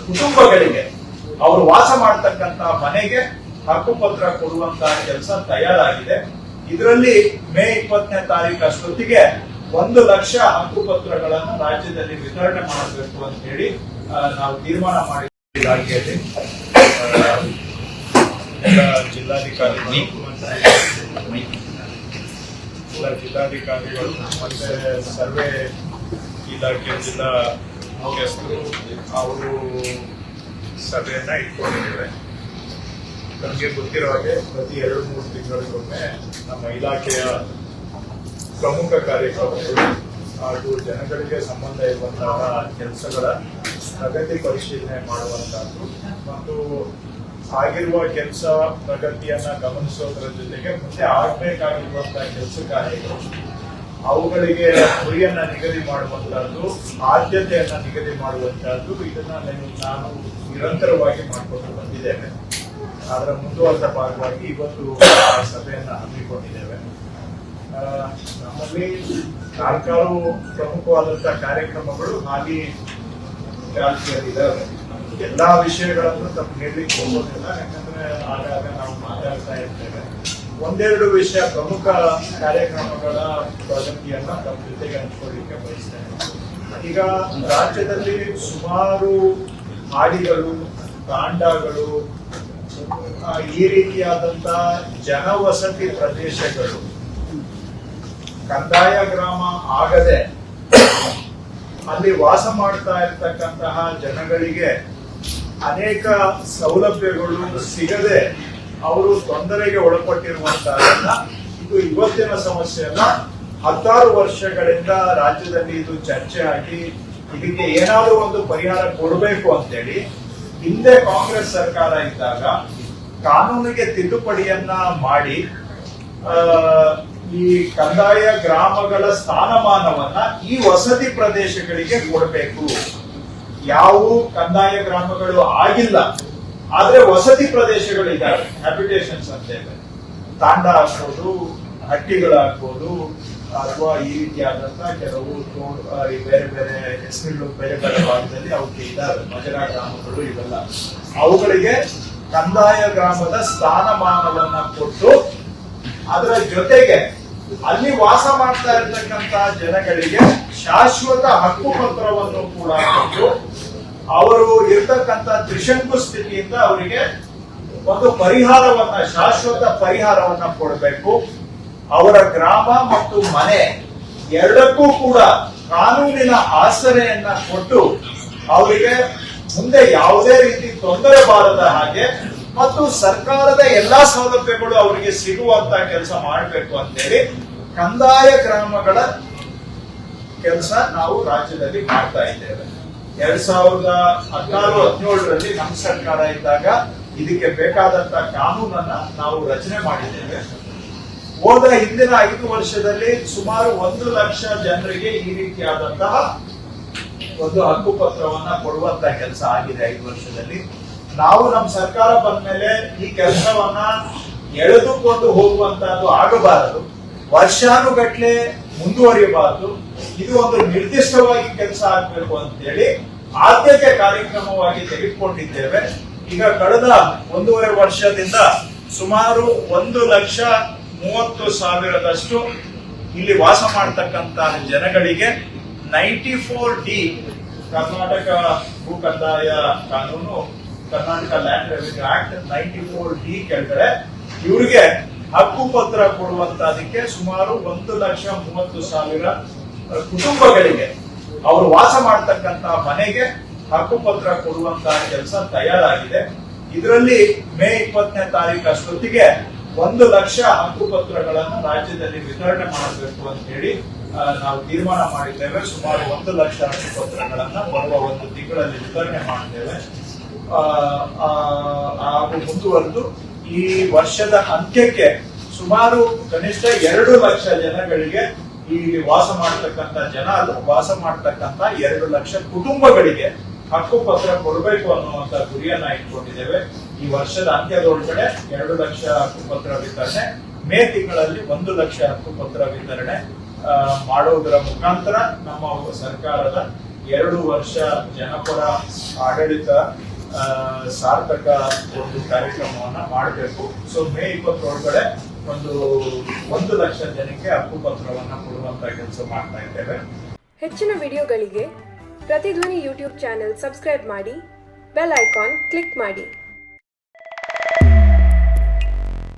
ಕುಟುಂಬಗಳಿಗೆ ಅವರು ವಾಸ ಮಾಡತಕ್ಕಂತ ಮನೆಗೆ ಹಕ್ಕುಪತ್ರ ಕೊಡುವಂತಹ ಕೆಲಸ ತಯಾರಾಗಿದೆ. ಇದರಲ್ಲಿ ಮೇ 20ನೇ ತಾರೀಕು ಅಷ್ಟೊತ್ತಿಗೆ 1 ಲಕ್ಷ ಹಕ್ಕುಪತ್ರಗಳನ್ನು ರಾಜ್ಯದಲ್ಲಿ ವಿತರಣೆ ಮಾಡಬೇಕು ಅಂತ ಹೇಳಿ ನಾವು ತೀರ್ಮಾನ ಮಾಡಿದ್ದೀವಿ. ಇಲಾಖೆಯಲ್ಲಿ ಜಿಲ್ಲಾಧಿಕಾರಿಗಳು ಮತ್ತೆ ಸರ್ವೆ ಇಲಾಖೆ ಜಿಲ್ಲಾ ಮುಖ್ಯಸ್ಥರು ಅವರು ಸಭೆಯನ್ನ ಇಟ್ಕೊಂಡಿದ್ದೇವೆ. ನಮಗೆ ಗೊತ್ತಿರೋ ಹಾಗೆ ಪ್ರತಿ 2-3 ತಿಂಗಳಿಗೊಮ್ಮೆ ನಮ್ಮ ಇಲಾಖೆಯ ಪ್ರಮುಖ ಕಾರ್ಯಕ್ರಮಗಳು ಹಾಗೂ ಜನಗಳಿಗೆ ಸಂಬಂಧ ಇರುವಂತಹ ಕೆಲಸಗಳ ಪ್ರಗತಿ ಪರಿಶೀಲನೆ ಮಾಡುವಂತಹದ್ದು ಮತ್ತು ಆಗಿರುವ ಕೆಲಸ ಪ್ರಗತಿಯನ್ನ ಗಮನಿಸೋದರ ಜೊತೆಗೆ ಮುಂದೆ ಆಗ್ಬೇಕಾಗಿರುವಂತಹ ಕೆಲಸ ಕಾರ್ಯಗಳು ಅವುಗಳಿಗೆ ಗುರಿಯನ್ನ ನಿಗದಿ ಮಾಡುವಂತಹದ್ದು, ಆದ್ಯತೆಯನ್ನ ನಿಗದಿ ಮಾಡುವಂತಹದ್ದು, ಇದನ್ನ ನಾನು ನಿರಂತರವಾಗಿ ಮಾಡಿಕೊಂಡು ಬಂದಿದ್ದೇವೆ. ಅದರ ಮುಂದುವರೆದ ಭಾಗವಾಗಿ ಇವತ್ತು ಸಭೆಯನ್ನ ಹಮ್ಮಿಕೊಂಡಿದ್ದೇವೆ. ನಮ್ಮಲ್ಲಿ 4 ಪ್ರಮುಖವಾದಂತಹ ಕಾರ್ಯಕ್ರಮಗಳು ಹಾಲಿ ಚಾಲ್ತಿಯಲ್ಲಿದ್ದಾವೆ. ಎಲ್ಲಾ ವಿಷಯಗಳನ್ನು ತಮ್ಗೆ ಹೇಳಲಿಕ್ಕೆ ಹೋಗೋದಿಲ್ಲ, ಯಾಕಂದ್ರೆ ಆಗಾಗ ನಾವು ಮಾತಾಡ್ತಾ ಇರ್ತೇವೆ. 1-2 ವಿಷಯ ಪ್ರಮುಖ ಕಾರ್ಯಕ್ರಮಗಳ ಪ್ರಗತಿಯನ್ನ ತಮ್ಮ ಜೊತೆಗೆ ಹಂಚ್ಕೊಳ್ಳಿಕ್ಕೆ ಬಯಸ್ತೇನೆ. ಈಗ ರಾಜ್ಯದಲ್ಲಿ ಸುಮಾರು ಹಾಡಿಗಳು, ತಾಂಡಗಳು, ಈ ರೀತಿಯಾದಂತಹ ಜನವಸತಿ ಪ್ರದೇಶಗಳು ಕಂದಾಯ ಗ್ರಾಮ ಆಗದೆ ಅಲ್ಲಿ ವಾಸ ಮಾಡ್ತಾ ಇರ್ತಕ್ಕಂತಹ ಜನಗಳಿಗೆ ಅನೇಕ ಸೌಲಭ್ಯಗಳು ಸಿಗದೆ ಅವರು ತೊಂದರೆಗೆ ಒಳಪಟ್ಟಿರುವಂತಹದನ್ನ, ಇದು ಇವತ್ತಿನ ಸಮಸ್ಯೆ ಅಲ್ಲ, 16 ವರ್ಷಗಳಿಂದ ರಾಜ್ಯದಲ್ಲಿ ಇದು ಚರ್ಚೆ ಆಗಿ ಇದಕ್ಕೆ ಏನಾದರೂ ಒಂದು ಪರಿಹಾರ ಕೊಡಬೇಕು ಅಂತೇಳಿ ಹಿಂದೆ ಕಾಂಗ್ರೆಸ್ ಸರ್ಕಾರ ಇದ್ದಾಗ ಕಾನೂನಿಗೆ ತಿದ್ದುಪಡಿಯನ್ನ ಮಾಡಿ ಈ ಕಂದಾಯ ಗ್ರಾಮಗಳ ಸ್ಥಾನಮಾನವನ್ನ ಈ ವಸತಿ ಪ್ರದೇಶಗಳಿಗೆ ಕೊಡಬೇಕು. ಯಾವ ಕಂದಾಯ ಗ್ರಾಮಗಳು ಆಗಿಲ್ಲ, ಆದ್ರೆ ವಸತಿ ಪ್ರದೇಶಗಳಿದ್ದಾವೆ, ಹ್ಯಾಬಿಟೇಷನ್ಸ್ ಅಂತ ಇದೆ, ತಾಂಡ ಆಗ್ಬೋದು, ಹಟ್ಟಿಗಳಾಗ್ಬೋದು, ಅಥವಾ ಈ ರೀತಿಯಾದಂತಹ ಕೆಲವು ಬೇರೆ ಬೇರೆ ಹೆಸರುಗಳು ಬೇರೆ ಬೇರೆ ಭಾಗದಲ್ಲಿ ಅವಕ್ಕೆ ಇದ್ದಾವೆ, ಮಜರಾ ಗ್ರಾಮಗಳು, ಇವೆಲ್ಲ ಅವುಗಳಿಗೆ ಕಂದಾಯ ಗ್ರಾಮದ ಸ್ಥಾನಮಾನವನ್ನ ಕೊಟ್ಟು ಅದರ ಜೊತೆಗೆ ಅಲ್ಲಿ ವಾಸ ಮಾಡ್ತಾ ಇರತಕ್ಕಂತ ಜನಗಳಿಗೆ ಶಾಶ್ವತ ಹಕ್ಕುಪತ್ರವನ್ನು ಕೂಡ ಕೊಟ್ಟು ಅವರು ಇರ್ತಕ್ಕಂಥ ತ್ರಿಶಂಕು ಸ್ಥಿತಿಯಿಂದ ಅವರಿಗೆ ಒಂದು ಪರಿಹಾರವನ್ನ, ಶಾಶ್ವತ ಪರಿಹಾರವನ್ನ ಕೊಡಬೇಕು. ಅವರ ಗ್ರಾಮ ಮತ್ತು ಮನೆ ಎರಡಕ್ಕೂ ಕೂಡ ಕಾನೂನಿನ ಆಸರೆಯನ್ನ ಕೊಟ್ಟು ಅವರಿಗೆ ಮುಂದೆ ಯಾವುದೇ ರೀತಿ ತೊಂದರೆ ಬಾರದ ಹಾಗೆ ಮತ್ತು ಸರ್ಕಾರದ ಎಲ್ಲಾ ಸೌಲಭ್ಯಗಳು ಅವರಿಗೆ ಸಿಗುವಂತ ಕೆಲಸ ಮಾಡಬೇಕು ಅಂತೇಳಿ ಕಂದಾಯ ಗ್ರಾಮಗಳ ಕೆಲಸ ನಾವು ರಾಜ್ಯದಲ್ಲಿ ಮಾಡ್ತಾ ಇದ್ದೇವೆ. 2016-17ರಲ್ಲಿ ನಮ್ಮ ಸರ್ಕಾರ ಇದ್ದಾಗ ಇದಕ್ಕೆ ಬೇಕಾದಂತ ಕಾನೂನನ್ನ ನಾವು ರಚನೆ ಮಾಡಿದ್ದೇವೆ. ಹೋದ ಹಿಂದಿನ 5 ವರ್ಷದಲ್ಲಿ ಸುಮಾರು 1 ಲಕ್ಷ ಜನರಿಗೆ ಈ ರೀತಿಯಾದಂತಹ ಒಂದು ಹಕ್ಕುಪತ್ರವನ್ನ ಕೊಡುವಂತ ಕೆಲಸ ಆಗಿದೆ 5 ವರ್ಷದಲ್ಲಿ. ನಾವು ನಮ್ಮ ಸರ್ಕಾರ ಬಂದ ಮೇಲೆ ಈ ಕೆಲಸವನ್ನ ಎಳೆದುಕೊಂಡು ಹೋಗುವಂತಹದ್ದು ಆಗಬಾರದು, ವರ್ಷಾನುಗಟ್ಲೆ ಮುಂದುವರಿಯಬಾರದು. ಇದು ಒಂದು ನಿರ್ದಿಷ್ಟವಾಗಿ ಕೆಲಸ ಆಗಬೇಕು ಅಂತೇಳಿ ಆದ್ಯತೆ ಕಾರ್ಯಕ್ರಮವಾಗಿ ತೆಗೆದುಕೊಂಡಿದ್ದೇವೆ. ಈಗ ಕಳೆದ 1.5 ವರ್ಷದಿಂದ ಸುಮಾರು 1,30,30,000 ಇಲ್ಲಿ ವಾಸ ಮಾಡತಕ್ಕಂತಹ ಜನಗಳಿಗೆ 94D ಕರ್ನಾಟಕ ಭೂ ಕಂದಾಯ ಕಾನೂನು, Karnataka land revenue act 94D ಕೆಳಗಡೆ ಇವರಿಗೆ ಹಕ್ಕುಪತ್ರ ಕೊಡುವಂತದಕ್ಕೆ ಸುಮಾರು 1,30,30,000 ಕುಟುಂಬಗಳಿಗೆ ಅವರು ವಾಸ ಮಾಡತಕ್ಕಂತ ಮನೆಗೆ ಹಕ್ಕುಪತ್ರ ಕೊಡುವಂತಹ ಕೆಲಸ ತಯಾರಾಗಿದೆ. ಇದರಲ್ಲಿ ಮೇ 20ನೇ ತಾರೀಕು ಅಷ್ಟೊತ್ತಿಗೆ 1 ಲಕ್ಷ ಹಕ್ಕುಪತ್ರಗಳನ್ನು ರಾಜ್ಯದಲ್ಲಿ ವಿತರಣೆ ಮಾಡಬೇಕು ಅಂತ ಹೇಳಿ ನಾವು ತೀರ್ಮಾನ ಮಾಡಿದ್ದೇವೆ. ಸುಮಾರು 1 ಲಕ್ಷ ಹಕ್ಕುಪತ್ರಗಳನ್ನ ಬರುವ 1 ತಿಂಗಳಲ್ಲಿ ವಿತರಣೆ ಮಾಡ್ತೇವೆ. ಹಾಗೂ ಮುಂದುವರೆದು ಈ ವರ್ಷದ ಅಂತ್ಯಕ್ಕೆ ಸುಮಾರು ಕನಿಷ್ಠ 2 ಲಕ್ಷ ಜನಗಳಿಗೆ ಇಲ್ಲಿ ವಾಸ ಮಾಡತಕ್ಕಂತ 2 ಲಕ್ಷ ಕುಟುಂಬಗಳಿಗೆ ಹಕ್ಕುಪತ್ರ ಕೊಡಬೇಕು ಅನ್ನುವಂತ ಗುರಿಯನ್ನ ಇಟ್ಕೊಂಡಿದ್ದೇವೆ. ಈ ವರ್ಷದ ಅಂತ್ಯದೊಳಗಡೆ 2 ಲಕ್ಷ ಹಕ್ಕುಪತ್ರ ವಿತರಣೆ, ಮೇ ತಿಂಗಳಲ್ಲಿ 1 ಲಕ್ಷ ಹಕ್ಕುಪತ್ರ ವಿತರಣೆ ಮಾಡುವುದರ ಮುಖಾಂತರ ನಮ್ಮ ಸರ್ಕಾರದ 2 ವರ್ಷ ಜನಪರ ಆಡಳಿತ ಸಾರ್ಥಕ ಒಂದು ಕಾರ್ಯಕ್ರಮವನ್ನ ಮಾಡಬೇಕು. ಸೊ ಮೇ 21 ಒಂದು 1 ಲಕ್ಷ ಜನಕ್ಕೆ ಹಕ್ಕುಪತ್ರವನ್ನ ಕೊಡುವಂತ ಕೆಲಸ ಮಾಡ್ತಾ ಇದ್ದೇವೆ. ಹೆಚ್ಚಿನ ವಿಡಿಯೋಗಳಿಗೆ ಪ್ರತಿಧ್ವನಿ ಯೂಟ್ಯೂಬ್ ಚಾನೆಲ್ ಸಬ್ಸ್ಕ್ರೈಬ್ ಮಾಡಿ, ಬೆಲ್ ಐಕಾನ್ ಕ್ಲಿಕ್ ಮಾಡಿ.